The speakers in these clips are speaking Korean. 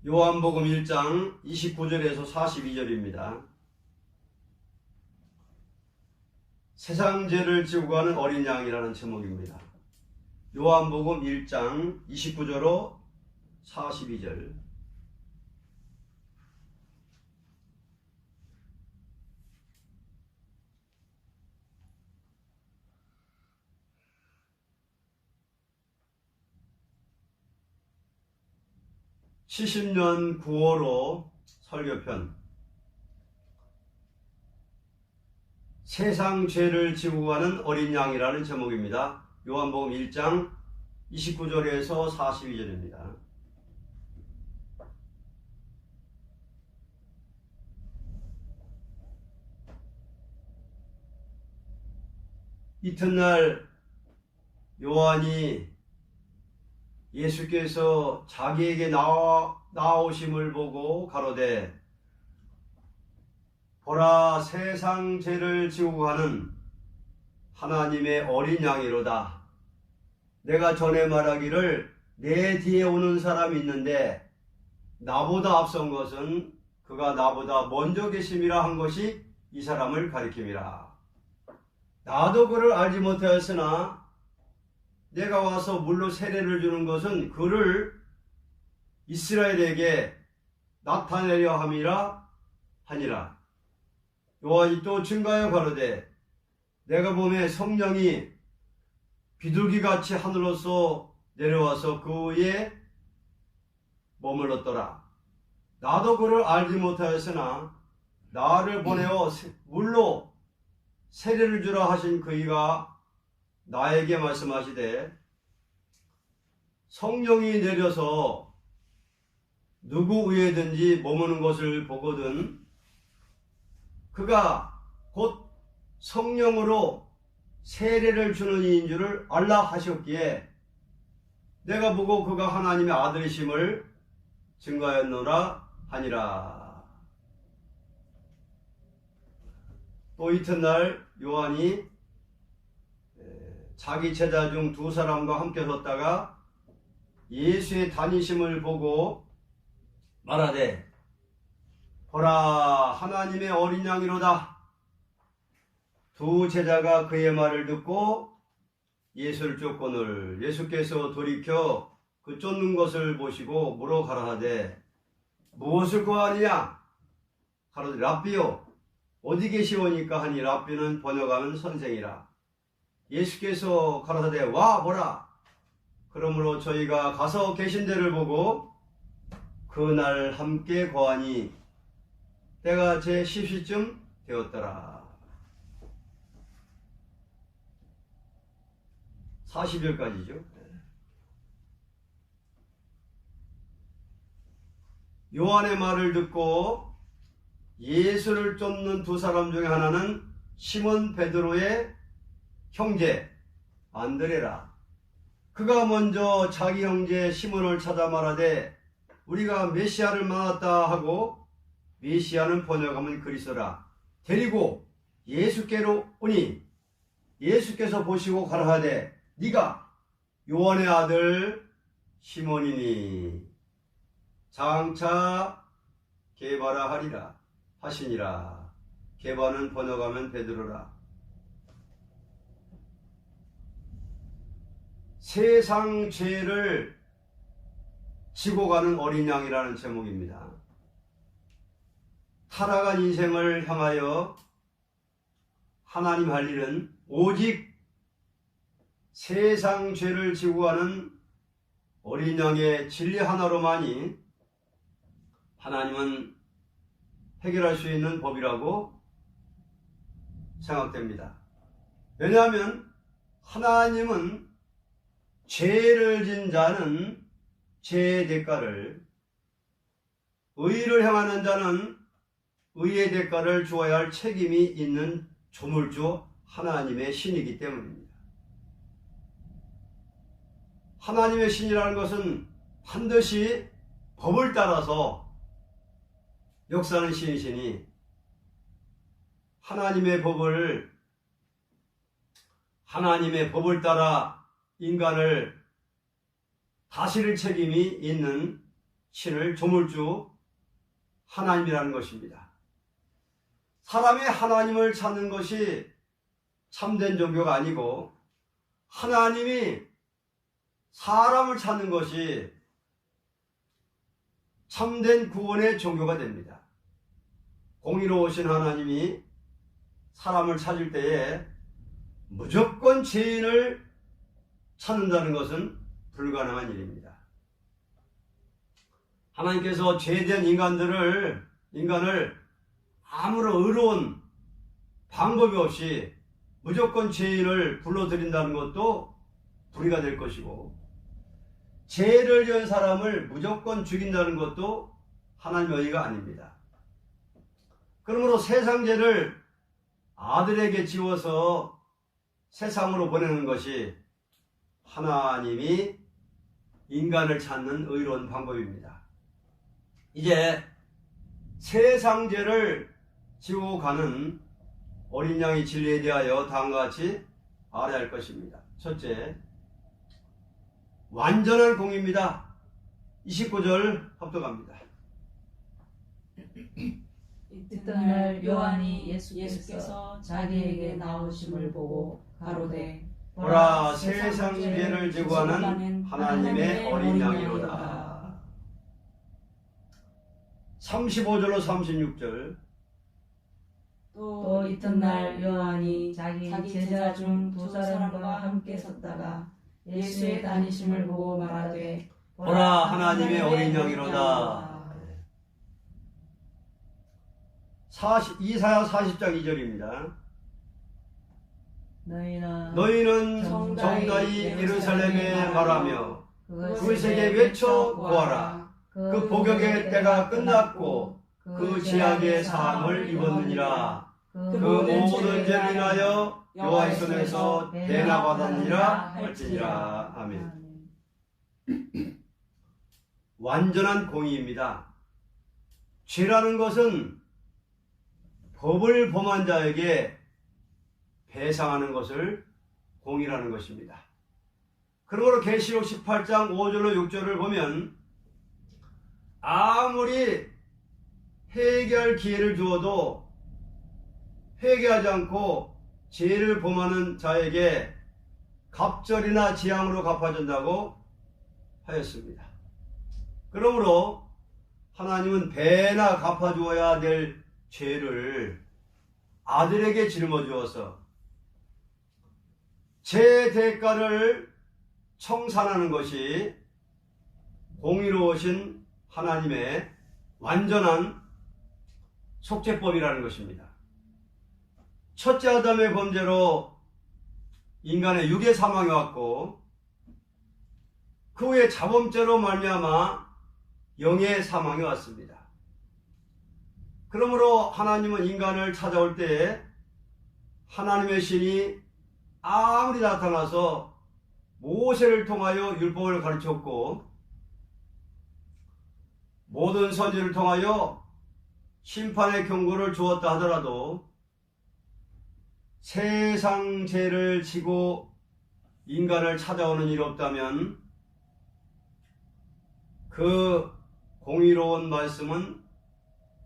요한복음 1장 29절에서 42절입니다. 세상 죄를 지고 가는 어린 양이라는 제목입니다. 요한복음 1장 29절로 42절. (70년 9월호) 설교편. 세상 죄를 지고 가는 어린 양이라는 제목입니다. 요한복음 1장 29절에서 42절입니다. 이튿날 요한이 예수께서 자기에게 나오심을 보고 가로되 보라, 세상 죄를 지고 가는 하나님의 어린 양이로다. 내가 전에 말하기를 내 뒤에 오는 사람이 있는데 나보다 앞선 것은 그가 나보다 먼저 계심이라 한 것이 이 사람을 가리킴이라. 나도 그를 알지 못하였으나 내가 와서 물로 세례를 주는 것은 그를 이스라엘에게 나타내려 함이라 하니라. 요한이 또 증가하여 가로되 내가 보매 성령이 비둘기같이 하늘로서 내려와서 그 위에 머물렀더라. 나도 그를 알지 못하였으나 나를 보내어 물로 세례를 주라 하신 그이가 나에게 말씀하시되 성령이 내려서 누구 위에든지 머무는 것을 보거든 그가 곧 성령으로 세례를 주는 이인 줄을 알라 하셨기에 내가 보고 그가 하나님의 아들이심을 증거하였노라 하니라. 또 이튿날 요한이 자기 제자 중 두 사람과 함께 섰다가 예수의 다니심을 보고 말하되 보라, 하나님의 어린 양이로다. 두 제자가 그의 말을 듣고 예수를 쫓거늘 예수께서 돌이켜 그 쫓는 것을 보시고 물어 가라하되 무엇을 구하느냐? 가로되 랍비요, 어디 계시오니까 하니 랍비는 번역하면 선생이라. 예수께서 가라사대 와 보라. 그러므로 저희가 가서 계신 데를 보고 그날 함께 거하니 때가 제 10시쯤 되었더라. 40절까지죠. 요한의 말을 듣고 예수를 쫓는 두 사람 중에 하나는 시몬 베드로의 형제 안드레라. 그가 먼저 자기 형제 시몬을 찾아 말하되 우리가 메시아를 만났다 하고, 메시아는 번역하면 그리스도라, 데리고 예수께로 오니 예수께서 보시고 가라하되 네가 요한의 아들 시몬이니 장차 게바라 하리라 하시니라. 게바는 번역하면 베드로라. 세상 죄를 지고 가는 어린 양이라는 제목입니다. 타락한 인생을 향하여 하나님 할 일은 오직 세상 죄를 지고 가는 어린 양의 진리 하나로만이 하나님은 해결할 수 있는 법이라고 생각됩니다. 왜냐하면 하나님은 죄를 진 자는 죄의 대가를, 의를 행하는 자는 의의 대가를 주어야 할 책임이 있는 조물주 하나님의 신이기 때문입니다. 하나님의 신이라는 것은 반드시 법을 따라서 역사하는 신이시니 하나님의 법을 따라 인간을 다스릴 책임이 있는 신을 조물주 하나님이라는 것입니다. 사람이 하나님을 찾는 것이 참된 종교가 아니고 하나님이 사람을 찾는 것이 참된 구원의 종교가 됩니다. 공의로우신 하나님이 사람을 찾을 때에 무조건 죄인을 찾는다는 것은 불가능한 일입니다. 하나님께서 죄된 인간을 아무런 의로운 방법이 없이 무조건 죄인을 불러들인다는 것도 불의가 될 것이고, 죄를 지은 사람을 무조건 죽인다는 것도 하나님의 의가 아닙니다. 그러므로 세상 죄를 아들에게 지워서 세상으로 보내는 것이 하나님이 인간을 찾는 의로운 방법입니다. 이제 세상 죄를 지고 가는 어린 양의 진리에 대하여 다음과 같이 알아야 할 것입니다. 첫째, 완전한 공의입니다. 29절 합독합니다. 이튿날 요한이 예수께서 자기에게 나오심을 보고 가로되 보라, 세상 죄를 지고 가는 하나님의 어린 양이로다. 35절로 36절. 또 이튿날 요한이 자기 제자 중 두 사람과 함께 섰다가 예수의 다니심을 보고 말하되 보라, 하나님의 어린 양이로다. 이사야 40장 2절입니다. 너희는 정다이 예루살렘에 말하며 그것에게 외쳐 구하라. 그 복역의 때가 끝났고 그 제약의 사함을 입었느니라. 그 모든 죄를 인하여 여호와의 손에서 대나받았느니라 할지니라. 아멘. 완전한 공의입니다. 죄라는 것은 법을 범한 자에게 배상하는 것을 공의라는 것입니다. 그러므로 계시록 18장 5절로 6절을 보면 아무리 회개할 기회를 주어도 회개하지 않고 죄를 범하는 자에게 갑절이나 재앙으로 갚아준다고 하였습니다. 그러므로 하나님은 배나 갚아주어야 될 죄를 아들에게 짊어주어서 죄 대가를 청산하는 것이 공의로우신 하나님의 완전한 속죄법이라는 것입니다. 첫째 아담의 범죄로 인간의 육의 사망이 왔고 그 후에 자범죄로 말미암아 영의 사망이 왔습니다. 그러므로 하나님은 인간을 찾아올 때에 하나님의 신이 아무리 나타나서 모세를 통하여 율법을 가르쳤고 모든 선지를 통하여 심판의 경고를 주었다 하더라도 세상 죄를 지고 인간을 찾아오는 일이 없다면 그 공의로운 말씀은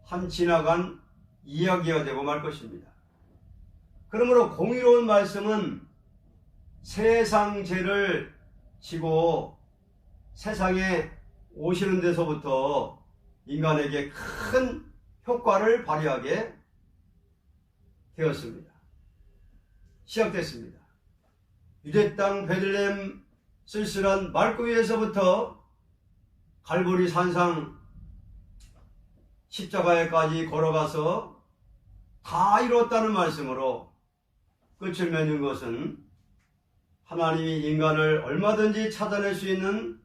한 지나간 이야기가 되고 말 것입니다. 그러므로 공의로운 말씀은 세상 죄를 지고 세상에 오시는 데서부터 인간에게 큰 효과를 발휘하게 되었습니다. 시작됐습니다. 유대 땅 베들레헴 쓸쓸한 말구이에서부터 갈보리 산상 십자가에까지 걸어가서 다 이뤘다는 말씀으로 끝을 맺는 것은 하나님이 인간을 얼마든지 찾아낼 수 있는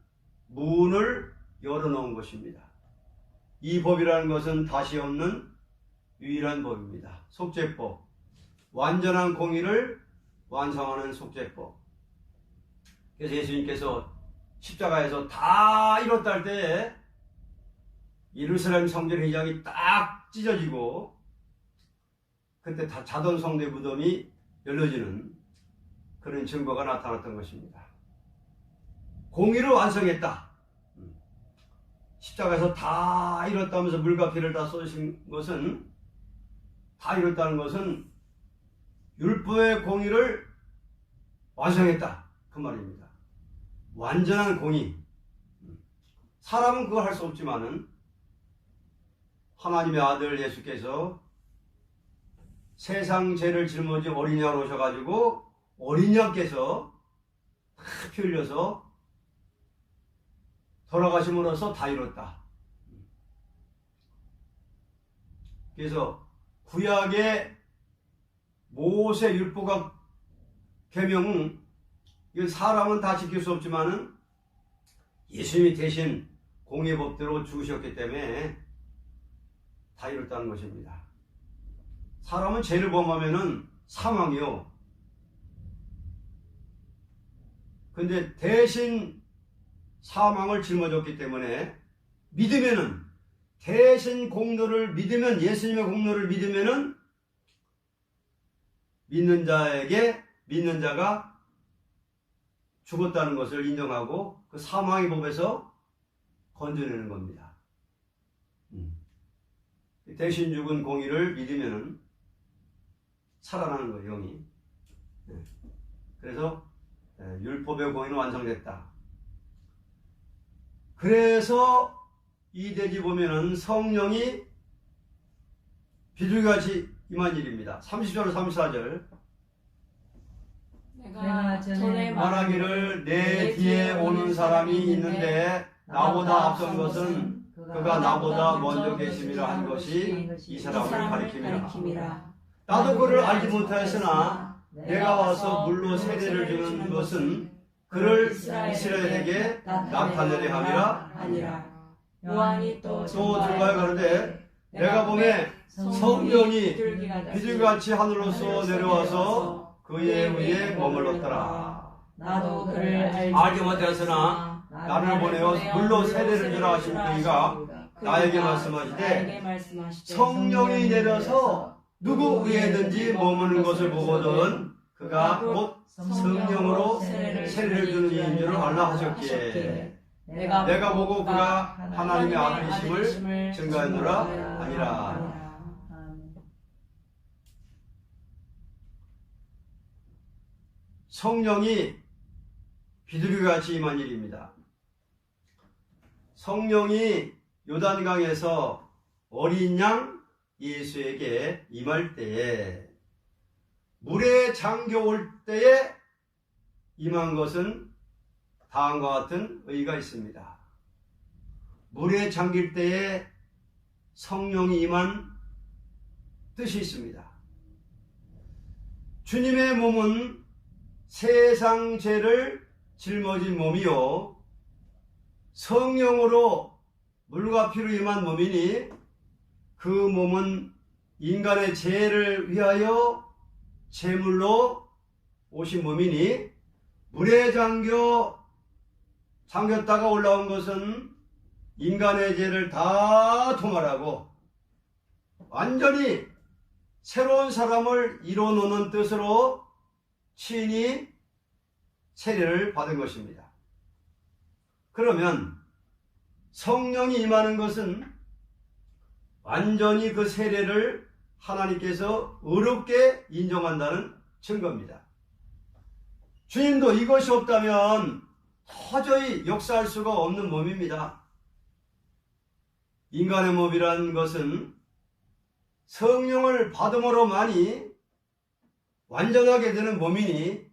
문을 열어놓은 것입니다. 이 법이라는 것은 다시 없는 유일한 법입니다. 속죄법, 완전한 공의를 완성하는 속죄법. 그래서 예수님께서 십자가에서 다 이뤘다 할 때에 예루살렘 성전 회장이 딱 찢어지고 그때 다 자던 성대 무덤이 열려지는 그런 증거가 나타났던 것입니다. 공의를 완성했다. 십자가에서 다 이뤘다면서 물과 피를 다 쏟으신 것은, 다 이뤘다는 것은 율법의 공의를 완성했다 그 말입니다. 완전한 공의. 사람은 그걸 할 수 없지만은 하나님의 아들 예수께서 세상 죄를 짊어진 어린 양으로 오셔가지고 어린 양께서 다 피 흘려서 돌아가심으로써 다 이뤘다. 그래서 구약의 모세 율법과 계명은, 이건 사람은 다 지킬 수 없지만은 예수님이 대신 공의법대로 죽으셨기 때문에 다 이뤘다는 것입니다. 사람은 죄를 범하면은 사망이요. 근데 대신 사망을 짊어졌기 때문에 믿으면은, 대신 공로를 믿으면, 예수님의 공로를 믿으면은 믿는 자가 죽었다는 것을 인정하고 그 사망의 법에서 건져내는 겁니다. 대신 죽은 공의를 믿으면은 살아나는 거예요, 영이. 그래서 율법의 공의는 완성됐다. 그래서 이 대지 보면은 성령이 비둘기같이 임한 일입니다. 30절 34절. 내가 전에 말하기를 내 뒤에 오는 사람이 있는데 나보다 앞선 것은 그가 나보다 먼저 계심이라 한 것이 이 사람을 가리킴이라. 나도 그를 알지 못하였으나 내가 와서 물로 세례를 주는 것은 그를 이스라엘에게 나타내려 함이라. 요한이 또 들어가요. 그런데 내가 보매 성령이 비둘기같이 하늘로서 내려와서 그의 위에 머물렀더라. 나도 그를 알지 못하였으나 나를 보내어 물로 세례를 주라 하신 그이가 나에게 말씀하시되 성령이 내려서 누구 위에든지 머무는 것을 보거든 그가 곧 성령으로 세례를 주는 이인 줄을 알라 하셨기에 내가 보고 그가 하나님의 아들이심을 증거하노라 아니라. 성령이 비둘기같이 임한 일입니다. 성령이 요단강에서 어린 양 예수에게 임할 때에, 물에 잠겨올 때에 임한 것은 다음과 같은 의의가 있습니다. 물에 잠길 때에 성령이 임한 뜻이 있습니다. 주님의 몸은 세상 죄를 짊어진 몸이요 성령으로 물과 피로 임한 몸이니 그 몸은 인간의 죄를 위하여 제물로 오신 몸이니, 물에 잠겼다가 올라온 것은 인간의 죄를 다 도말하고 완전히 새로운 사람을 이뤄놓는 뜻으로 친히 세례를 받은 것입니다. 그러면 성령이 임하는 것은 완전히 그 세례를 하나님께서 의롭게 인정한다는 증거입니다. 주님도 이것이 없다면 도저히 역사할 수가 없는 몸입니다. 인간의 몸이란 것은 성령을 받음으로만이 완전하게 되는 몸이니,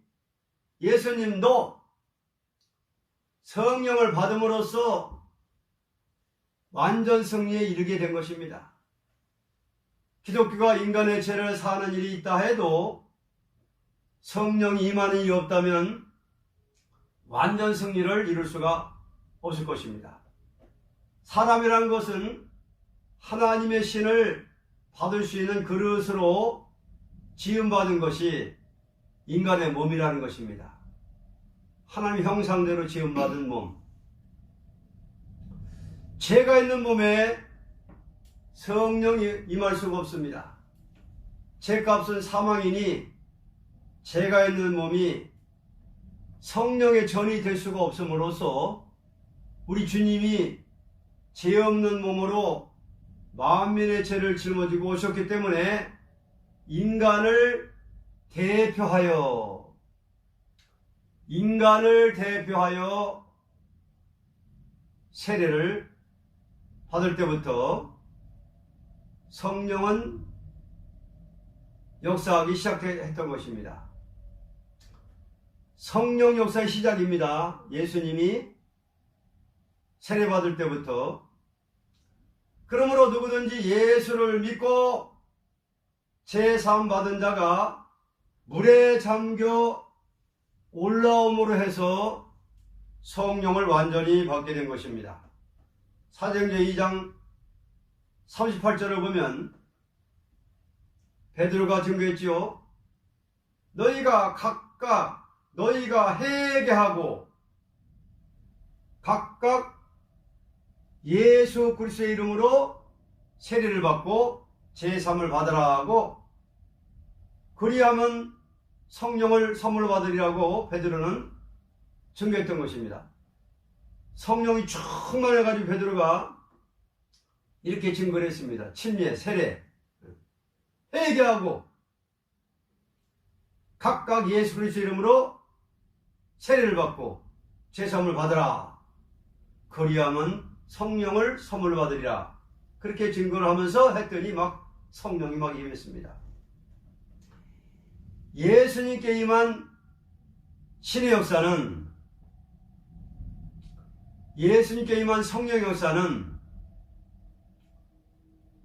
예수님도 성령을 받음으로써 완전 승리에 이르게 된 것입니다. 기독교가 인간의 죄를 사하는 일이 있다 해도 성령이 임하는 일이 없다면 완전 승리를 이룰 수가 없을 것입니다. 사람이란 것은 하나님의 신을 받을 수 있는 그릇으로 지음받은 것이 인간의 몸이라는 것입니다. 하나님 형상대로 지음받은 몸. 죄가 있는 몸에 성령이 임할 수가 없습니다. 죄값은 사망이니 죄가 있는 몸이 성령의 전이 될 수가 없음으로써 우리 주님이 죄 없는 몸으로 만민의 죄를 짊어지고 오셨기 때문에 인간을 대표하여 세례를 받을 때부터 성령은 역사하기 시작했던 것입니다. 성령 역사의 시작입니다. 예수님이 세례 받을 때부터. 그러므로 누구든지 예수를 믿고 제사함 받은 자가 물에 잠겨 올라옴으로 해서 성령을 완전히 받게 된 것입니다. 사도행전 2장 38절을 보면 베드로가 증거했지요. 너희가 회개하고 각각 예수 그리스도의 이름으로 세례를 받고 제사함을 받으라 하고 그리하면 성령을 선물로 받으리라고 베드로는 증거했던 것입니다. 성령이 충만해가지고 베드로가 이렇게 증거를 했습니다. 침례, 세례, 회개하고 각각 예수 그리스도 이름으로 세례를 받고 제사함을 받으라. 그리하면 성령을 선물로 받으리라. 그렇게 증거를 하면서 했더니 막 성령이 막 임했습니다. 예수님께 임한 신의 역사는, 예수님께 임한 성령의 역사는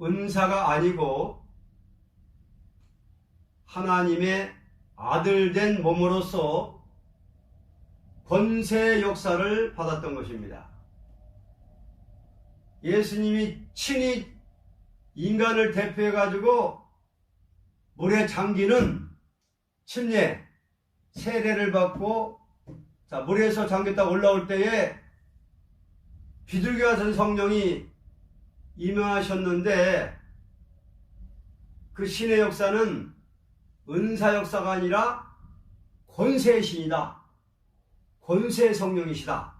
은사가 아니고 하나님의 아들 된 몸으로서 권세의 역사를 받았던 것입니다. 예수님이 친히 인간을 대표해 가지고 물에 잠기는 침례, 세례를 받고 물에서 잠겼다 올라올 때에 비둘기 같은 성령이 임하셨는데 그 신의 역사는 은사 역사가 아니라 권세의 신이다. 권세의 성령이시다.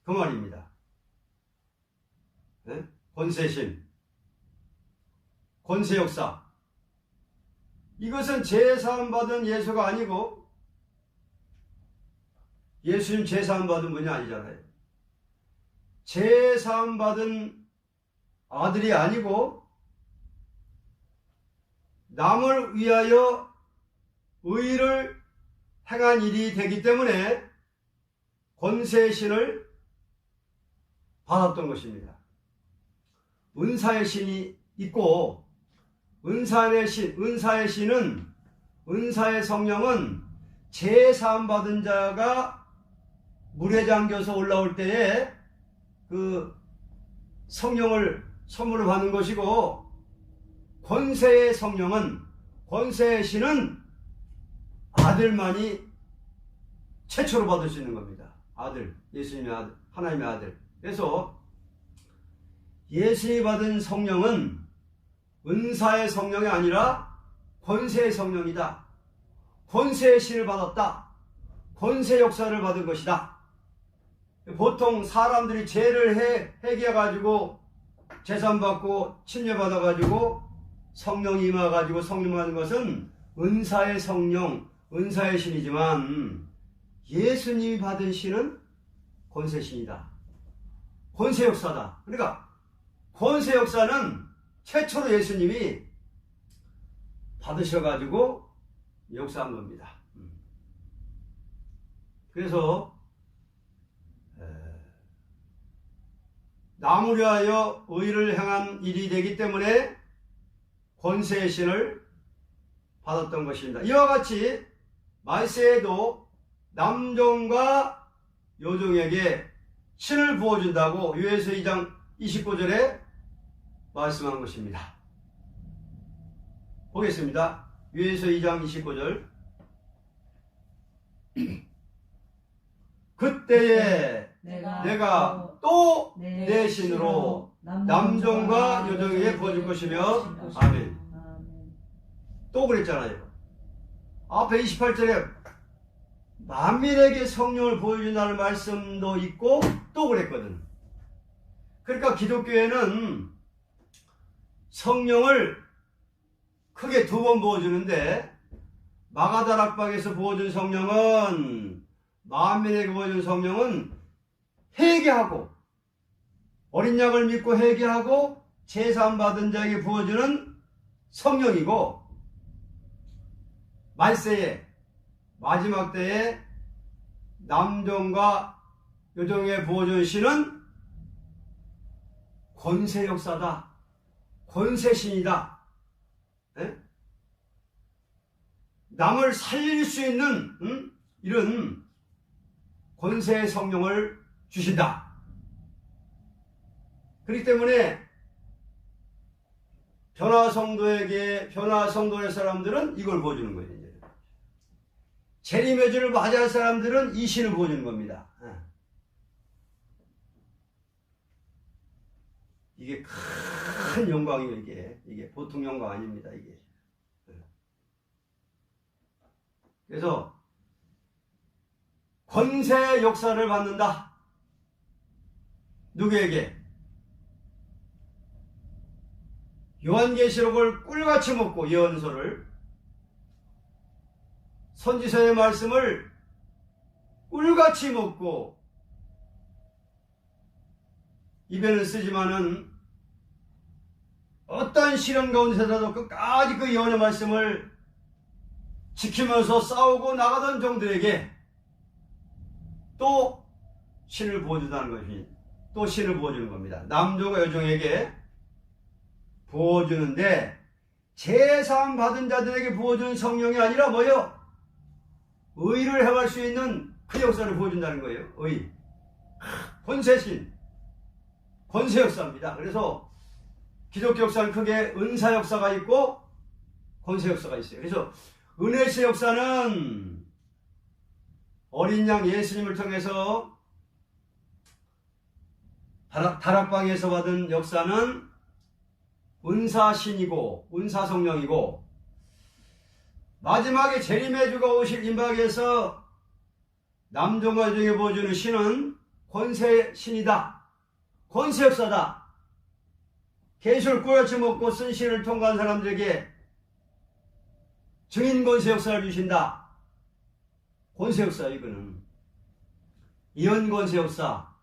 그 말입니다. 네? 권세신, 권세 역사. 이것은 제사함 받은 예수가 아니고 예수님 제사함 받은 분이 아니잖아요. 제사함 받은 아들이 아니고 남을 위하여 의를 행한 일이 되기 때문에 권세의 신을 받았던 것입니다. 은사의 신이 있고 은사의 신은, 은사의 성령은 제사함 받은 자가 물에 잠겨서 올라올 때에 그 성령을 선물을 받는 것이고, 권세의 성령은, 권세의 신은 아들만이 최초로 받을 수 있는 겁니다. 아들, 예수님의 아들, 하나님의 아들. 그래서 예수님이 받은 성령은 은사의 성령이 아니라 권세의 성령이다. 권세의 신을 받았다. 권세 역사를 받은 것이다. 보통 사람들이 죄를 회개해가지고 제산 받고 침례 받아가지고 성령이 임해가지고 성령 받는 것은 은사의 성령, 은사의 신이지만 예수님이 받은 신은 권세신이다. 권세 역사다. 그러니까 권세 역사는 최초로 예수님이 받으셔가지고 역사한 겁니다. 그래서 남을 위하여 의를 행한 일이 되기 때문에 권세의 신을 받았던 것입니다. 이와 같이 말세에도 남종과 여종에게 신을 부어준다고 요한일서 2장 29절에 말씀한 것입니다. 보겠습니다. 요한일서 2장 29절. 그때에 내가 또 내 신으로 남종과 여종에게 부어줄 것이며. 아멘. 또 그랬잖아요. 앞에 28절에 만민에게 성령을 보여준다는 말씀도 있고 또 그랬거든. 그러니까 기독교에는 성령을 크게 2번 부어주는데, 마가다락방에서 부어준 성령은, 만민에게 부어준 성령은 회개하고, 어린 양을 믿고 회개하고 제사함 받은 자에게 부어주는 성령이고, 말세에 마지막 때에 남종과 여종에 부어준 신은 권세 역사다, 권세신이다. 에? 남을 살릴 수 있는 이런 권세의 성령을 주신다. 그렇기 때문에 변화성도의 사람들은 이걸 보여주는 거예요. 재림의주를 맞이할 사람들은 이 신을 보여주는 겁니다. 이게 큰 영광이에요. 이게 보통 영광 아닙니다. 이게. 그래서 권세 역사를 받는다. 누구에게? 요한계시록을 꿀같이 먹고, 예언서를, 선지서의 말씀을 꿀같이 먹고, 입에는 쓰지만은 어떤 시련 가운데서도 끝까지 그 예언의 말씀을 지키면서 싸우고 나가던 종들에게 또 신을 부어준다는 것이, 또 신을 부어주는 겁니다. 남종과 여종에게 부어주는데, 제사함 받은 자들에게 부어주는 성령이 아니라 뭐예요? 의를 행할 수 있는 그 역사를 부어준다는 거예요. 의. 권세신. 권세 역사입니다. 그래서 기독교 역사는 크게 은사 역사가 있고 권세 역사가 있어요. 그래서 은혜의 역사는 어린 양 예수님을 통해서 다락방에서 받은 역사는 은사신이고 은사성령이고, 마지막에 재림의 주가 오실 임박에서 남종과 여종에 보여주는 신은 권세신이다, 권세역사다. 계시를 꿀같이 먹고 쓴 신을 통과한 사람들에게 증인 권세역사를 주신다. 권세역사, 이거는 예언 권세역사,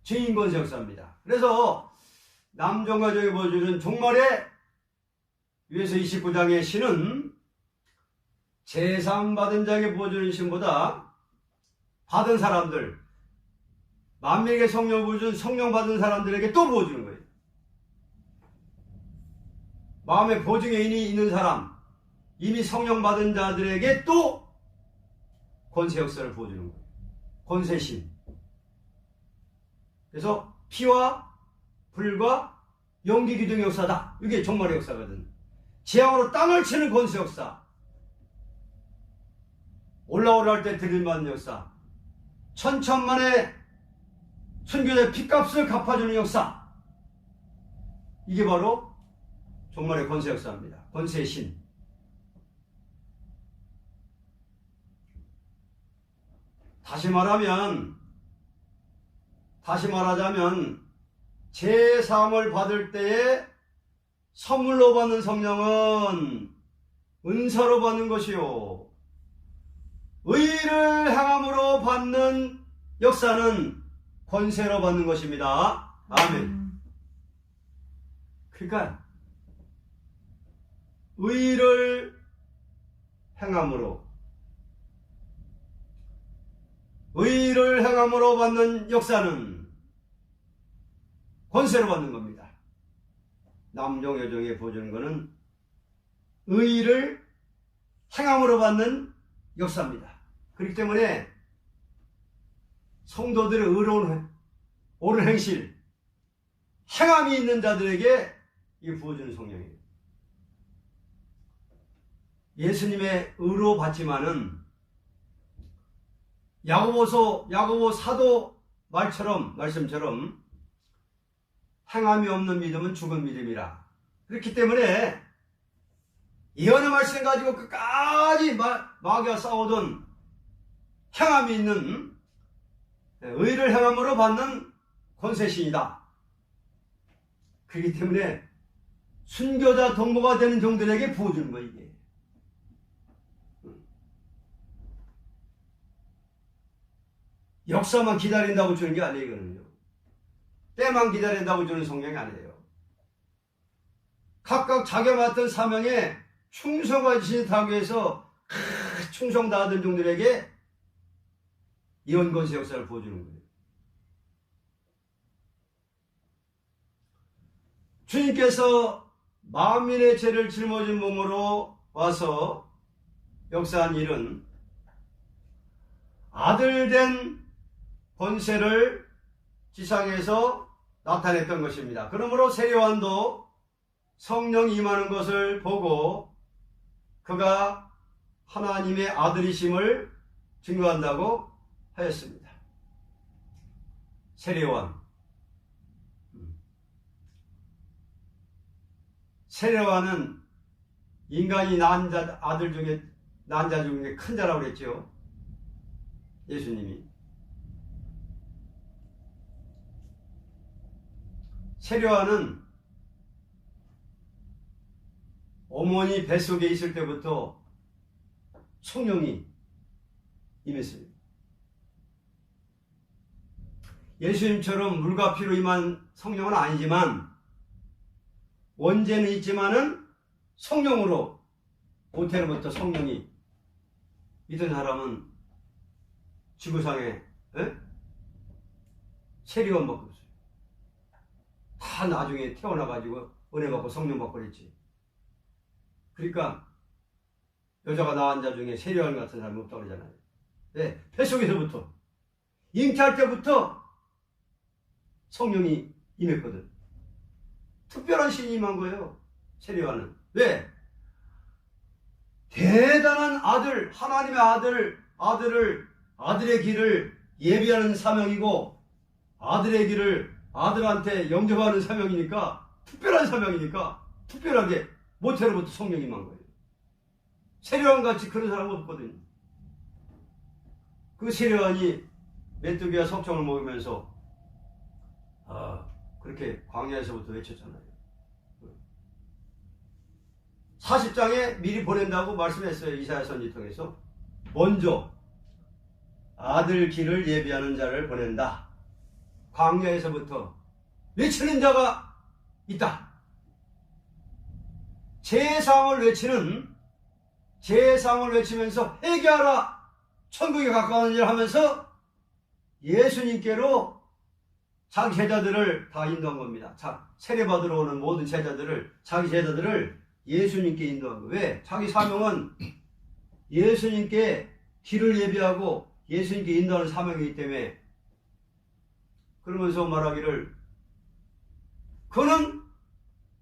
증인 권세역사입니다. 그래서 남종과 여종에 보여주는 종말의 유에서 29장의 신은 제사함 받은 자에게 보여주는 신보다 받은 사람들, 만민에게 성령을 보여준 성령 받은 사람들에게 또 보여주는 거예요. 마음에 보증의 인이 있는 사람, 이미 성령 받은 자들에게 또 권세 역사를 보여주는 거예요. 권세신. 그래서 피와 불과 연기 기둥의 역사다. 이게 종말의 역사거든. 재앙으로 땅을 치는 권세 역사. 올라오려 할 때 들림받는 역사. 천천만에 순교자의 핏값을 갚아주는 역사. 이게 바로 종말의 권세 역사입니다. 권세의 신. 다시 말하자면 제3을 받을 때에 선물로 받는 성령은 은사로 받는 것이요, 의를 행함으로 받는 역사는 권세로 받는 것입니다. 아멘. 그러니까 의를 행함으로 받는 역사는 권세로 받는 겁니다. 남종 여종에 보여주는 것은 의를 행함으로 받는 역사입니다. 그렇기 때문에 성도들의 의로운 옳은 행실, 행함이 있는 자들에게 이 부어주는 성령이에요. 예수님의 의로 받지만은 야고보 사도 말씀처럼 행함이 없는 믿음은 죽은 믿음이라. 그렇기 때문에 예언의 말씀 가지고 끝까지 마귀와 싸우던 행함이 있는, 의를 행함으로 받는 권세신이다. 그렇기 때문에 순교자 동무가 되는 종들에게 부어주는 거야, 이게. 역사만 기다린다고 주는 게 아니에요, 이거는요. 때만 기다린다고 주는 성경이 아니에요. 각각 자기가 맡은 사명에 충성과 지시하기 위해서 충성 다하던 종들에게 예언권세 역사를 부어주는 거예요. 주님께서 만민의 죄를 짊어진 몸으로 와서 역사한 일은 아들된 권세를 지상에서 나타냈던 것입니다. 그러므로 세례요한도 성령이 임하는 것을 보고 그가 하나님의 아들이심을 증거한다고 하였습니다. 세례요한. 세례요한은 인간이 낳은 아들 중에 낳은 자 중에 큰 자라고 그랬죠. 예수님이. 세례요한은 어머니 뱃속에 있을 때부터 성령이 임했습니다. 예수님처럼 물과 피로 임한 성령은 아니지만 원죄는 있지만은 성령으로 모태로부터 성령이 믿은 사람은 지구상에 세례요한밖에 없어요. 다 나중에 태어나가지고 은혜 받고 성령 받고 그랬지. 그러니까 여자가 낳은 자 중에 세례요한 같은 사람이 없다고 그러잖아요. 네, 뱃속에서부터 잉태할 때부터 성령이 임했거든. 특별한 신이 임한 거예요. 세례요한은. 왜? 대단한 아들, 하나님의 아들의 길을 예비하는 사명이고 아들의 길을 아들한테 영접하는 사명이니까 특별한 사명이니까 특별하게 모태로부터 성령이 임한 거예요. 세례요한 같이 그런 사람은 없거든요. 그 세례요한이 메뚜기와 석청을 먹으면서 그렇게 광야에서부터 외쳤잖아요. 40장에 미리 보낸다고 말씀했어요. 이사야 선지 통해서. 먼저 아들 길을 예비하는 자를 보낸다. 광야에서부터 외치는 자가 있다. 제사함을 외치면서 회개하라 천국에 가까운 일을 하면서 예수님께로 자기 제자들을 다 인도한 겁니다. 세례받으러 오는 모든 자기 제자들을 예수님께 인도한 거예요. 왜? 자기 사명은 예수님께 길을 예비하고 예수님께 인도하는 사명이기 때문에. 그러면서 말하기를 그는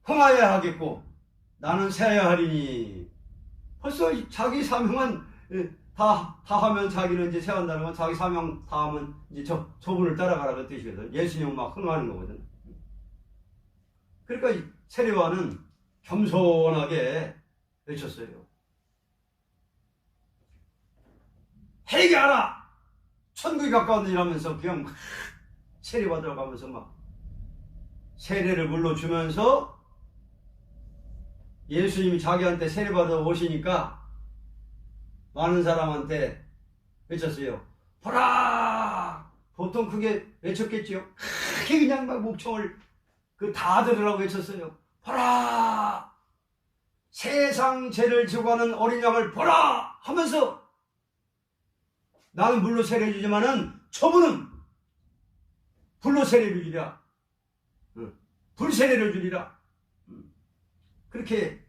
흥하여야 하겠고 나는 새하여야 하리니. 벌써 자기 사명은 다 하면 자기는 이제 세한다는 건 자기 사명 다 하면 이제 저분을 따라가라는 뜻이거든. 예수님은 막 흥하는 거거든. 그러니까 세례요한은 겸손하게 외쳤어요. 회개하라! 천국이 가까운 일 하면서 그냥 막 세례 받으러 가면서 막 세례를 물로 주면서 예수님이 자기한테 세례 받아 오시니까 많은 사람한테 외쳤어요. 보라! 보통 크게 외쳤겠지요. 크게 그냥 막 목청을 다 들으라고 외쳤어요. 보라! 세상 죄를 지고 가는 어린 양을 보라! 하면서 나는 물로 세례 주지만은 저분은 불로 세례를 주리라. 불세례를 주리라. 그렇게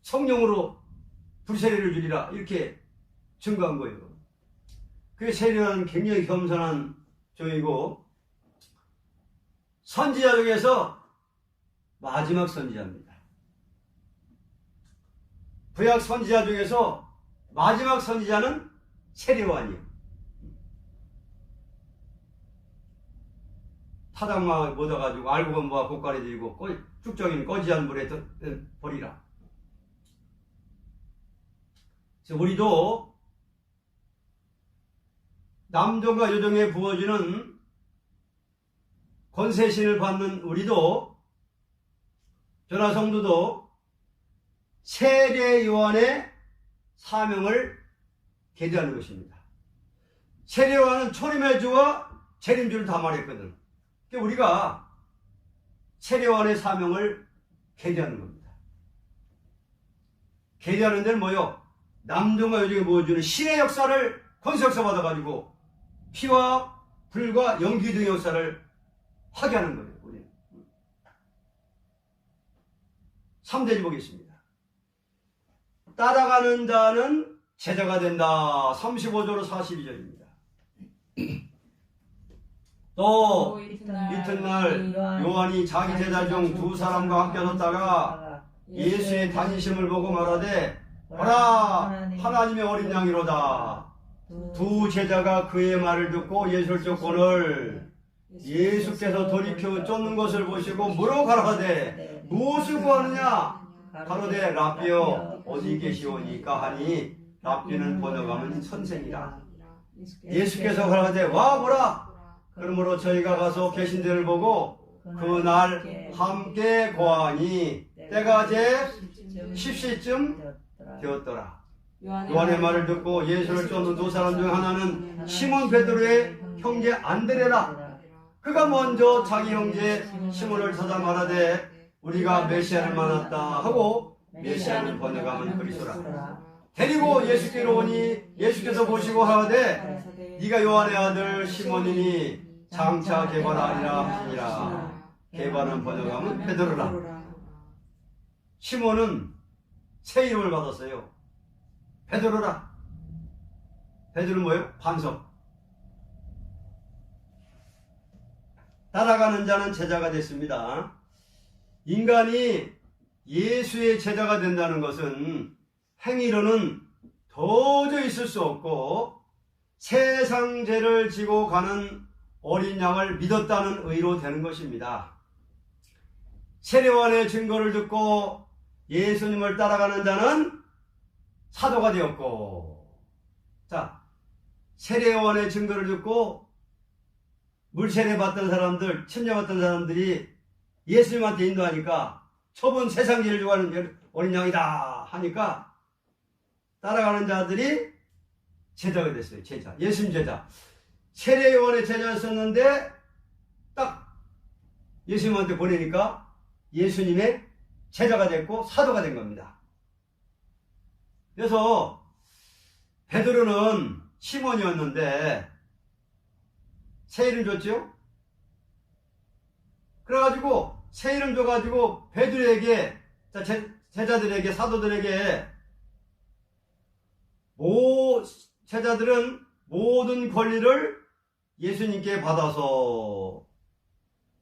성령으로 불세례를 주리라. 이렇게 증거한 거예요. 그 세례요한은 굉장히 겸손한 종이고 선지자 중에서 마지막 선지자입니다. 구약 선지자 중에서 마지막 선지자는 세례요한이에요. 타작마 묻어가지고 알고 보면 뭐가 고깔이 들고 쭉정이는 꺼지지 물에 버리라. 그래서 우리도 남종과 여종에 부어지는 권세신을 받는 우리도, 저나 성도도 세례 요한의 사명을 계대하는 것입니다. 세례 요한은 초림의 주와 재림주를 다 말했거든. 그러니까 우리가 세례 요한의 사명을 계대하는 겁니다. 계대하는 데는 뭐요? 남종과 여종이 모여주는 신의 역사를, 권세 역사 받아가지고 피와 불과 연기 등의 역사를 하게 하는 거예요. 우리는 3대지 보겠습니다. 따라가는 자는 제자가 된다. 35절로 42절입니다. 또 이튿날 요한이 자기 제자 중 두 사람과 함께 섰다가 예수의 다니심을 보고 말하되 보라, 하나님의 어린 양이로다. 두 제자가 그의 말을 듣고 예수를 쫓고는 예수께서 돌이켜 쫓는 것을 보시고 물어 가라사대 무엇을 구하느냐? 가로되 랍비여 어디 계시오니까 하니, 랍비는 번역하면 선생이라. 예수께서 가라사대 와 보라. 그러므로 저희가 가서 계신 데를 보고 그날 함께 고하니 때가 제 10시쯤 되었더라. 요한의 말을 듣고 예수를 쫓는 두 사람 중 하나는 시몬 베드로의 형제 안드레라. 그가 먼저 자기 형제 시몬을 찾아 말하되 우리가 메시아를 만났다 하고, 메시아는 번역하면 그리스도라. 데리고 예수께로 오니 예수께서 보시고 하되 네가 요한의 아들 시몬이니 장차 게바라 하시니라. 게바는 번역하면 베드로라. 시몬은 새 이름을 받았어요. 베드로라. 베드로는 뭐예요? 반석. 따라가는 자는 제자가 됐습니다. 인간이 예수의 제자가 된다는 것은 행위로는 도저히 있을 수 없고, 세상 죄를 지고 가는 어린 양을 믿었다는 의로 되는 것입니다. 세례요한의 증거를 듣고 예수님을 따라가는 자는 사도가 되었고, 자, 세례요한의 증거를 듣고 물세례 받던 사람들, 침례 받던 사람들이 예수님한테 인도하니까 저분 세상 죄를 지고 가는 어린 양이다 하니까 따라가는 자들이 제자가 됐어요. 제자, 예수님 제자. 세례 요한의 제자였었는데 딱 예수님한테 보내니까 예수님의 제자가 됐고 사도가 된 겁니다. 그래서 베드로는 시몬이었는데 새 이름 줬죠. 그래가지고 새 이름 줘가지고 베드로에게, 제자들에게, 사도들에게, 제자들은 모든 권리를 예수님께 받아서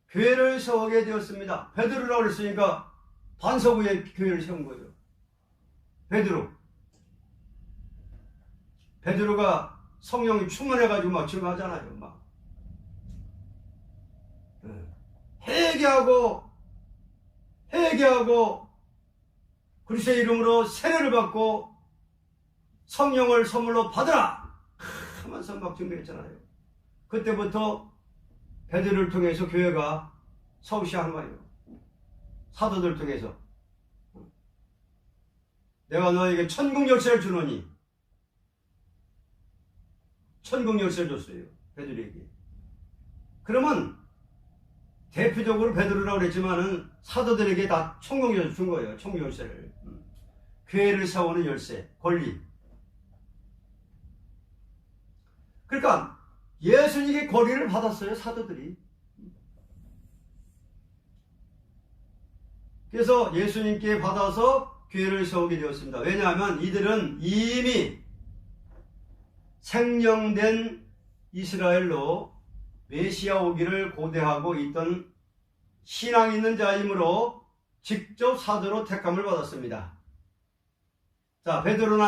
교회를 세우게 되었습니다. 베드로라고 그랬으니까 반석 위에 교회를 세운 거예요. 베드로가 성령이 충만해가지고 막 증거하잖아요. 막 회개하고 그리스도의 이름으로 세례를 받고 성령을 선물로 받으라 하면서 막 증거했잖아요. 그때부터 베드로를 통해서 교회가 서기 시작한 거예요. 사도들을 통해서. 내가 너에게 천국 열쇠를 주노니, 천국 열쇠를 줬어요. 베드로에게. 그러면 대표적으로 베드로라고 그랬지만은 사도들에게 다 천국 열쇠를 준 거예요. 천국 열쇠를. 교회를 세우는 열쇠, 권리. 그러니까 예수님께 권리를 받았어요. 사도들이. 그래서 예수님께 받아서 교회를 세우게 되었습니다. 왜냐하면 이들은 이미 생령된 이스라엘로 메시아 오기를 고대하고 있던 신앙 있는 자이므로 직접 사도로 택함을 받았습니다. 자, 베드로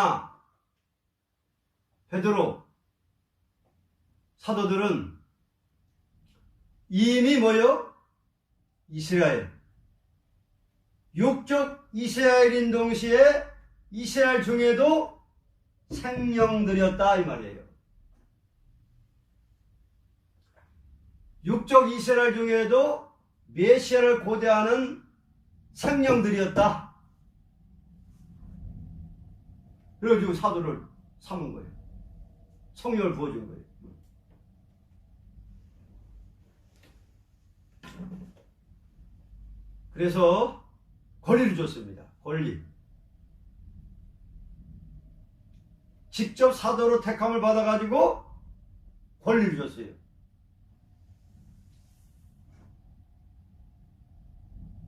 사도들은 이미 뭐요? 이스라엘, 육적 이스라엘인 동시에 이스라엘 중에도 생령들이었다 이 말이에요. 육적 이스라엘 중에도 메시아를 고대하는 생명들이었다. 그래가지고 사도를 삼은 거예요. 성령을 부어준 거예요. 그래서 권리를 줬습니다. 권리. 직접 사도로 택함을 받아가지고 권리를 줬어요.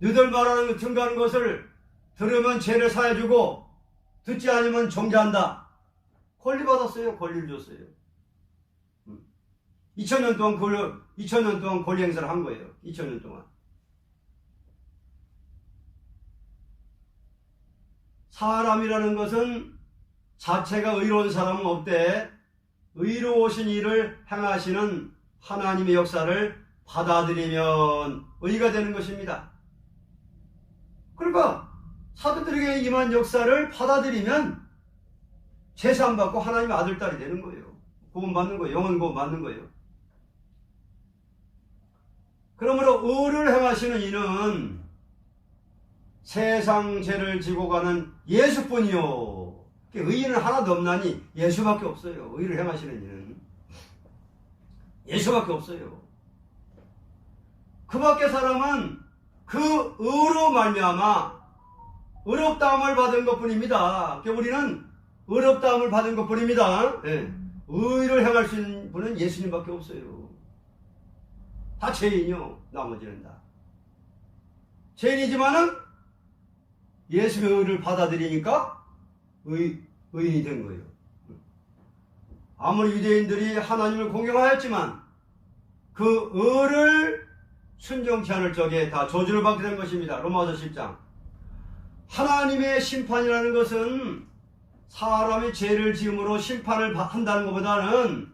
너희들 말하는 증거하는 것을 들으면 죄를 사해주고 듣지 않으면 정죄한다. 권리 받았어요. 권리를 줬어요. 2000년 동안 권리 행사를 한 거예요. 2000년 동안. 사람이라는 것은 자체가 의로운 사람은 없대. 의로우신 일을 행하시는 하나님의 역사를 받아들이면 의가 되는 것입니다. 그러니까 사도들에게 임한 역사를 받아들이면 제사함 받고 하나님의 아들, 딸이 되는 거예요. 구원 받는 거예요. 영원 구원 받는 거예요. 그러므로 의를 행하시는 이는 세상 죄를 지고 가는 예수뿐이요. 의인은 하나도 없나니 예수밖에 없어요. 의를 행하시는 이는 예수밖에 없어요. 그 밖에 사람은 그 의로 말미암아 의롭다함을 받은 것뿐입니다. 우리는 의롭다함을 받은 것뿐입니다. 네. 의를 행할 수 있는 분은 예수님밖에 없어요. 다 죄인이요. 나머지는 다 죄인이지만은 예수의 의를 받아들이니까 의인이 된 거예요. 아무리 유대인들이 하나님을 공경하였지만 그 의를 순종치 않을 적에 다 저주를 받게 된 것입니다. 로마서 10장. 하나님의 심판이라는 것은 사람이 죄를 지음으로 심판을 한다는 것보다는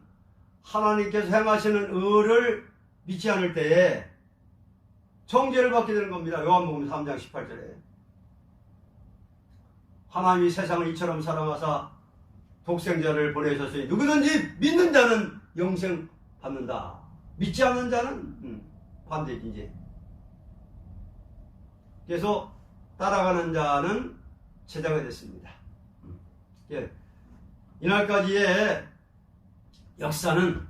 하나님께서 행하시는 의를 믿지 않을 때에 정죄를 받게 되는 겁니다. 요한복음 3장 18절에 하나님이 세상을 이처럼 사랑하사 독생자를 보내셨으니 누구든지 믿는 자는 영생 받는다. 믿지 않는 자는 반대지 이제. 그래서 따라가는 자는 제자가 됐습니다. 예. 이날까지의 역사는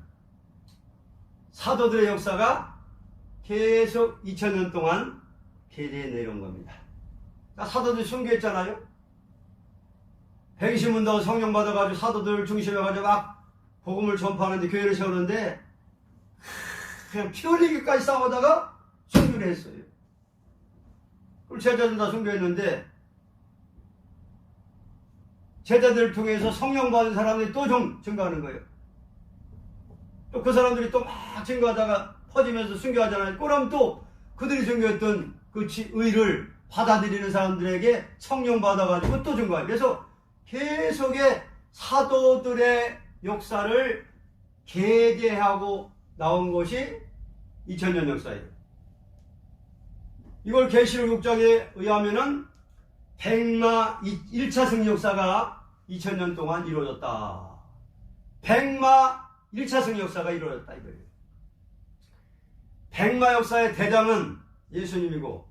사도들의 역사가 계속 2000년 동안 계대에 내려온 겁니다. 사도들이 순교했잖아요. 120문 더 성령 받아가지고 사도들 중심해가지고 막 복음을 전파하는데 교회를 세우는데 그냥 피 흘리기까지 싸우다가 순교를 했어요. 그리고 제자들 다 순교했는데 제자들을 통해서 성령 받은 사람들이 또 증거하는 거예요. 또 그 사람들이 또 막 증거하다가 퍼지면서 순교하잖아요. 그럼 또 그들이 증거했던 그 의를 받아들이는 사람들에게 성령 받아가지고 또 증거해요. 그래서 계속의 사도들의 역사를 계제하고 나온 것이 2000년 역사예요. 이걸 계시록 6장에 의하면은 백마 1차 승리 역사가 2000년 동안 이루어졌다. 백마 1차 승리 역사가 이루어졌다 이거예요. 백마 역사의 대장은 예수님이고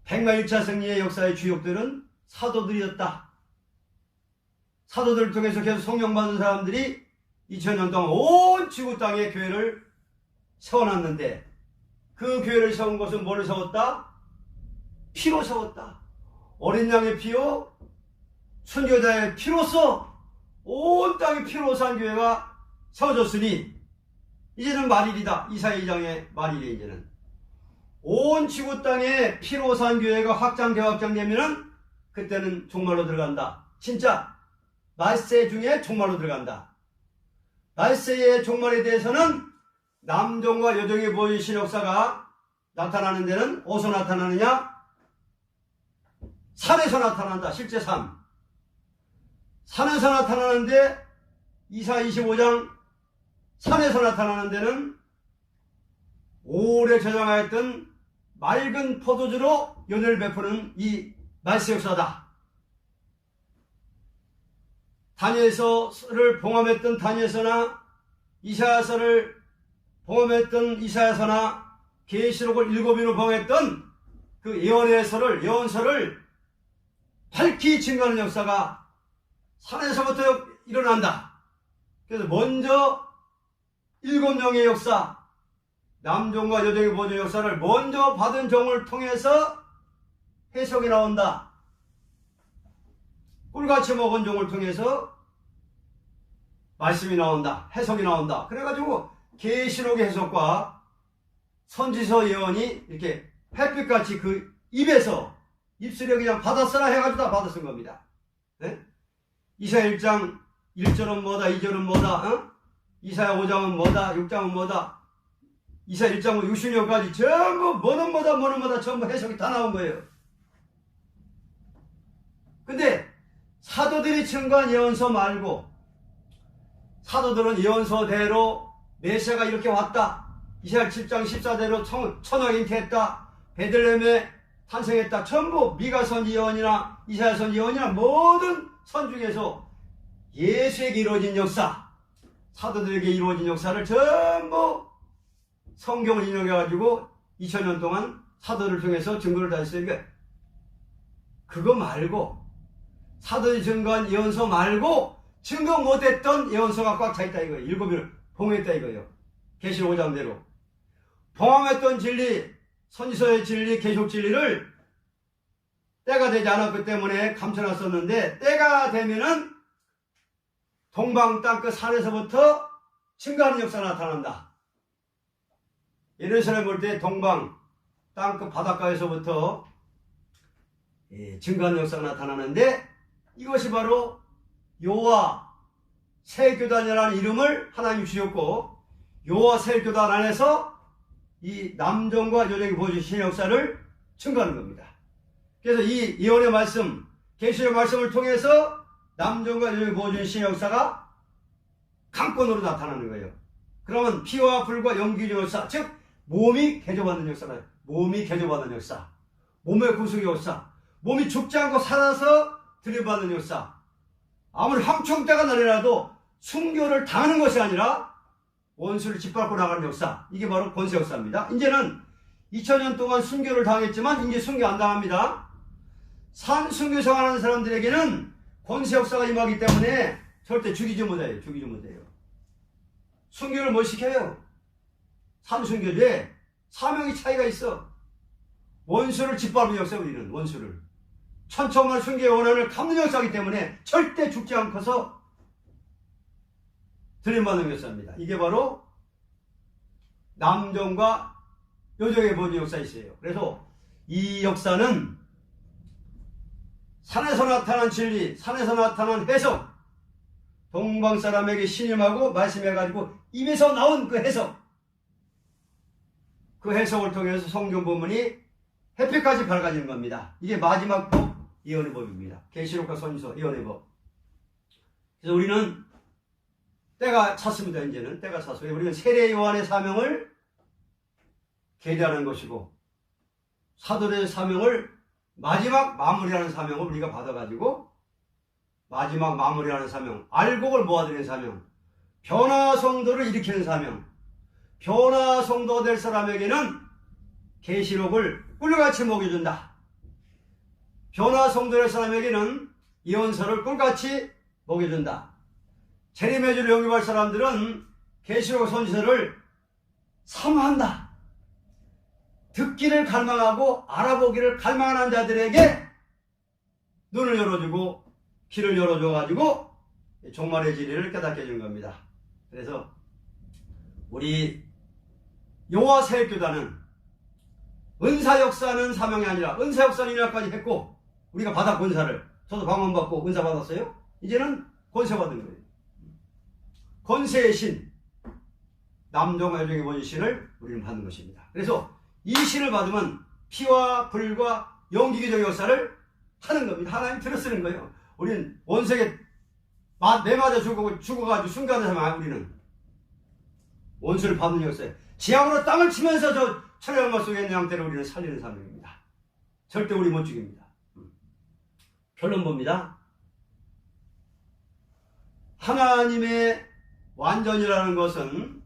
백마 1차 승리의 역사의 주역들은 사도들이었다. 사도들을 통해서 계속 성령 받은 사람들이 2000년 동안 온 지구 땅에 교회를 세워놨는데 그 교회를 세운 것은 뭐를 세웠다? 피로 세웠다. 어린 양의 피요 순교자의 피로써 온 땅의 피로 산 교회가 세워졌으니 이제는 말일이다. 이사야 2장의 말일이 이제는 온 지구 땅에 피로 산 교회가 확장되면은 그때는 종말로 들어간다. 진짜 말세 중에 종말로 들어간다. 말세의 종말에 대해서는 남종과 여종의 보이신 역사가 나타나는 데는 어디서 나타나느냐? 산에서 나타난다. 실제 산. 산에서 나타나는데 이사야 25장 산에서 나타나는 데는 오래 저장하였던 맑은 포도주로 연을 베푸는 이 말세 역사다. 다니엘서를 봉함했던 다니엘서나 이사야서를 봉함했던 이사야서나 계시록을 7인으로 봉했던 그 예언서를 밝히 증거하는 역사가 산에서부터 일어난다. 그래서 먼저 7명의 역사, 남종과 여종의 보존 역사를 먼저 받은 종을 통해서 해석이 나온다. 꿀같이 먹은 종을 통해서 말씀이 나온다. 해석이 나온다. 그래가지고 계시록의 해석과 선지서 예언이 이렇게 햇빛같이 그 입에서 입술에 그냥 받았으라 해가지고 다 받아 쓴 겁니다. 네? 이사야 1장 1절은 뭐다, 2절은 뭐다, 어? 이사야 5장은 뭐다, 6장은 뭐다, 이사야 1장부터 60년까지 전부 뭐는 뭐다 전부 해석이 다 나온 거예요. 근데 사도들이 증거한 예언서 말고, 사도들은 예언서대로 메시아가 이렇게 왔다, 이사야 7장 14대로 천황 잉태했다, 베들레헴에 탄생했다, 전부 미가 선지 예언이나 이사야 선지 예언이나 모든 선 중에서 예수에게 이루어진 역사, 사도들에게 이루어진 역사를 전부 성경을 인용해가지고 2000년 동안 사도를 통해서 증거를 다 했으니까, 그거 말고 사도들이 증거한 예언서 말고 증거 못했던 예언서가 꽉 차있다 이거예요. 7명을 봉했다 이거예요. 계시록 5장대로 봉함했던 진리, 선지서의 진리, 계시록 진리를 때가 되지 않았기 때문에 감춰놨었는데, 때가 되면은 동방 땅끝 산에서부터 증거하는 역사가 나타난다. 예루살렘 볼 때 동방 땅끝 바닷가에서부터 증거하는 역사가 나타나는데, 이것이 바로 요와 세교단이라는 이름을 하나님이 주셨고, 요와 세교단 안에서 이 남종과 여종이 보여준 신의 역사를 증거하는 겁니다. 그래서 이 예언의 말씀, 계시의 말씀을 통해서 남종과 여종이 보여준 신의 역사가 강권으로 나타나는 거예요. 그러면 피와 불과 연기의 역사, 즉 몸이 개조받는 역사다. 몸이 개조받는 역사, 몸의 구속의 역사, 몸이 죽지 않고 살아서 들여받는 역사, 아무리 황충때가 날이라도 순교를 당하는 것이 아니라 원수를 짓밟고 나가는 역사, 이게 바로 권세 역사입니다. 이제는 2000년 동안 순교를 당했지만 이제 순교 안 당합니다. 산 순교 생활하는 사람들에게는 권세 역사가 임하기 때문에 절대 죽이지 못해요. 죽이지 못해요. 순교를 못 시켜요. 산 순교제 사명이 차이가 있어. 원수를 짓밟는 역사, 우리는 원수를 천천만 순교의 원한을 갚는 역사이기 때문에 절대 죽지 않고서 들림받는 역사입니다. 이게 바로 남종과 여종의 보존 역사이세요. 그래서 이 역사는 산에서 나타난 진리, 산에서 나타난 해석, 동방 사람에게 신임하고 말씀해가지고 입에서 나온 그 해석, 그 해석을 통해서 성경 본문이 햇빛까지 밝아지는 겁니다. 이게 마지막 법, 예언의 법입니다. 계시록과 선지서, 예언의 법. 그래서 우리는 때가 찼습니다. 이제는 때가 찼어요. 우리는 세례 요한의 사명을 계대하는 것이고, 사도의 사명을 마지막 마무리하는 사명을 우리가 받아가지고, 마지막 마무리하는 사명, 알곡을 모아드리는 사명, 변화 성도를 일으키는 사명, 변화 성도 될 사람에게는 계시록을 꿀같이 먹여준다. 변화 성도 될 사람에게는 예언서를 꿀같이 먹여준다. 재림의 주를 영접할 사람들은 계시록 선지서를 사모한다. 듣기를 갈망하고 알아보기를 갈망하는 자들에게 눈을 열어주고 귀를 열어줘가지고 종말의 진리를 깨닫게 해주는 겁니다. 그래서 우리 요와 세교단은 은사 역사는 사명이 아니라, 은사 역사는 인하까지 했고 우리가 받았고, 은사를 저도 방언받고 은사 받았어요. 이제는 권세 받은 거예요. 권세의 신, 남종과 여종의 보존 신을 우리는 받는 것입니다. 그래서 이 신을 받으면 피와 불과 영기기적인 역사를 하는 겁니다. 하나님 들어쓰는 거예요. 우리는 원수에게 내맞아 죽어가지고 순간에 하면 우리는 원수를 받는 역사예요. 지향으로 땅을 치면서 저 천연마 속에 있는 양떼를 우리는 살리는 사명입니다. 절대 우리 못 죽입니다. 결론 봅니다. 하나님의 완전이라는 것은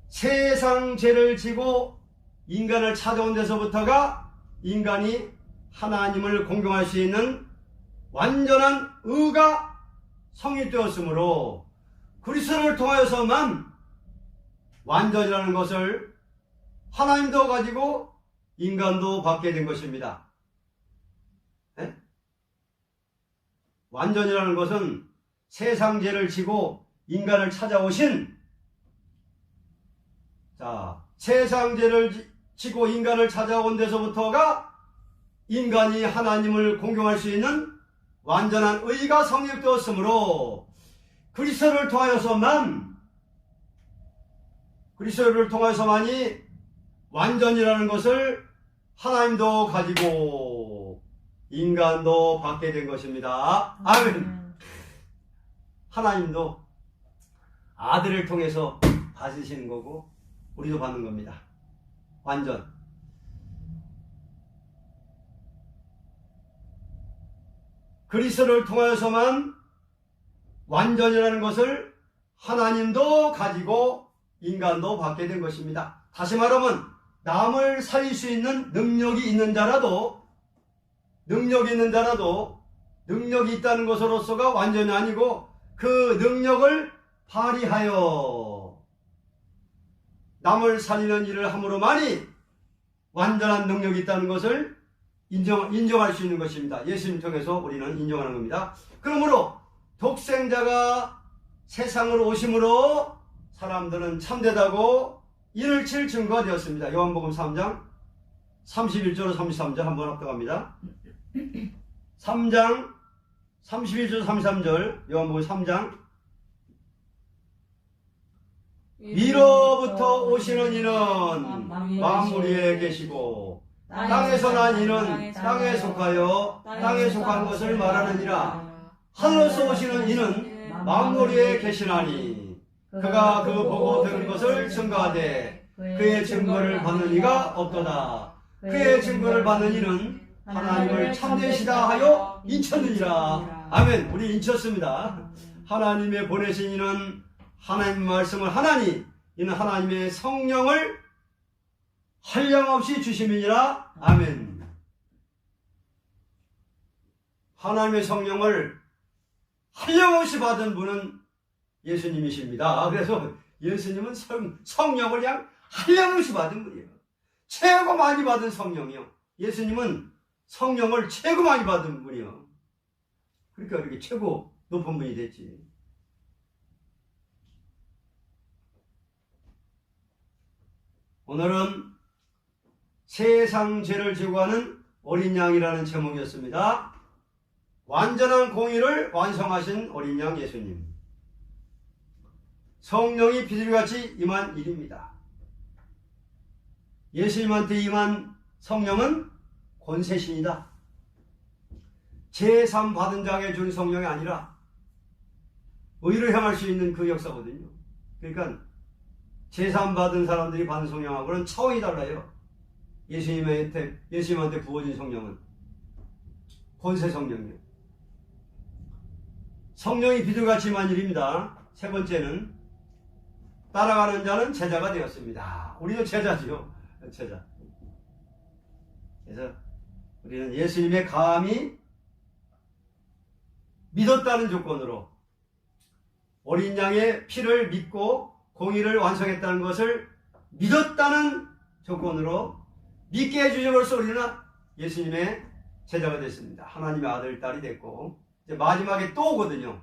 세상 죄를 지고 인간을 찾아온 데서부터가 인간이 하나님을 공경할 수 있는 완전한 의가 성립되었으므로 그리스도를 통하여서만 완전이라는 것을 하나님도 가지고 인간도 받게 된 것입니다. 네? 완전이라는 것은 세상 죄를 지고 인간을 찾아오신, 세상 죄를 지고 인간을 찾아온 데서부터가 인간이 하나님을 공경할 수 있는 완전한 의가 성립되었으므로 그리스도를 통하여서만이 완전이라는 것을 하나님도 가지고 인간도 받게 된 것입니다. 아멘. 하나님도 아들을 통해서 받으시는 거고 우리도 받는 겁니다. 완전. 그리스도를 통하여서만 완전이라는 것을 하나님도 가지고 인간도 받게 된 것입니다. 다시 말하면 남을 살릴 수 있는 능력이 있는 자라도 능력이 있다는 것으로서가 완전히 아니고 그 능력을 발휘하여 남을 살리는 일을 함으로만이 완전한 능력이 있다는 것을 인정할 수 있는 것입니다. 예수님 통해서 우리는 인정하는 겁니다. 그러므로 독생자가 세상으로 오심으로 사람들은 참되다고 이를 칠 증거가 되었습니다. 요한복음 3장 31절 33절 한번 합독합니다. 3장 31절 33절 요한복음 3장 위로부터 오시는 이는 만물 위에 계시고 땅에서 난 이는 땅에 속하여 땅에 속한 것을 말하느니라. 하늘에서 오시는 이는 만물 위에 계시나니 그가 그 보고 들은 것을 증거하되 그의 증거를 받는 이가 없도다. 그의 증거를 받는 이는 하나님을 참되시다 하여 인쳤느니라. 아멘. 우리 인쳤습니다. 하나님의 보내신 이는 하나님의 말씀을 하나니 이는 하나님의 성령을 한량없이 주심이니라. 아멘. 하나님의 성령을 한량없이 받은 분은 예수님이십니다. 그래서 예수님은 성령을 그냥 한량없이 받은 분이에요. 최고 많이 받은 성령이요. 예수님은 성령을 최고 많이 받은 분이요. 그러니까 이렇게 최고 높은 분이 됐지. 오늘은 세상 죄를 지고 가는 어린 양이라는 제목이었습니다. 완전한 공의를 완성하신 어린 양 예수님. 성령이 비둘기같이 임한 일입니다. 예수님한테 임한 성령은 권세신이다. 제3 받은 자에게 준 성령이 아니라 의를 향할 수 있는 그 역사거든요. 그러니까 제3 받은 사람들이 받은 성령하고는 차원이 달라요. 예수님한테 부어진 성령은 권세 성령이에요. 성령이 비둘기같이 임한 일입니다. 세 번째는 따라가는 자는 제자가 되었습니다. 우리도 제자지요. 제자. 그래서 우리는 예수님의 감히 믿었다는 조건으로 어린 양의 피를 믿고 공의를 완성했다는 것을 믿었다는 조건으로 믿게 해주셔서 우리는 예수님의 제자가 됐습니다. 하나님의 아들, 딸이 됐고 이제 마지막에 또 오거든요.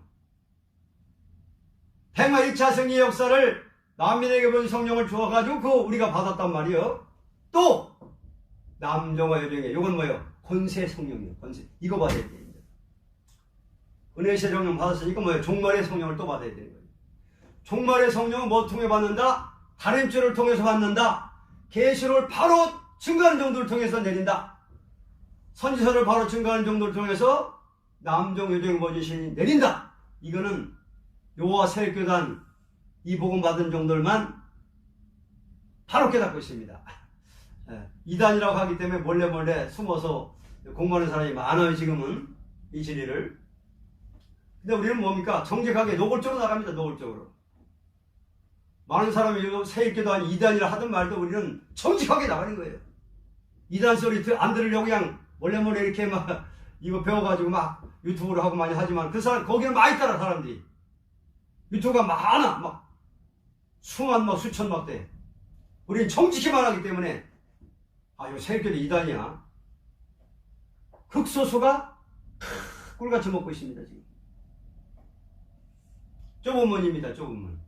백마 1차 승리의 역사를 만민에게 본 성령을 주어가지고 그거 우리가 받았단 말이에요. 또 남정화 여정에 이건 뭐예요? 권세 성령이에요. 권세. 이거 받아야 돼요. 은혜의 성령 받았으니까 뭐예요? 종말의 성령을 또 받아야 되는 거예요. 종말의 성령은 뭐 통해 받는다? 다림줄을 통해서 받는다. 계시를 바로 증거하는 정도를 통해서 내린다. 선지서를 바로 증거하는 정도를 통해서 남정 여정 모지신이 내린다. 이거는 요와 세교단 이 복음 받은 정도만 바로 깨닫고 있습니다. 이단이라고 하기 때문에 몰래 숨어서 공부하는 사람이 많아요. 지금은 이 진리를. 근데 우리는 뭡니까? 정직하게 노골적으로 나갑니다. 노골적으로. 많은 사람이 새입기도 한 이단이라 하든 말든 우리는 정직하게 나가는 거예요. 이단 소리 안 들으려고 그냥 몰래 이렇게 막 이거 배워가지고 막 유튜브로 하고 많이 하지만 그 사람 거기는 많이 따라 사람들이 유튜브가 많아 막 수만 막 수천 막 돼. 우리는 정직히만 하기 때문에 이거 새입기도 이단이야. 흑소수가 꿀같이 먹고 있습니다 지금. 좁은 문입니다. 좁은 문.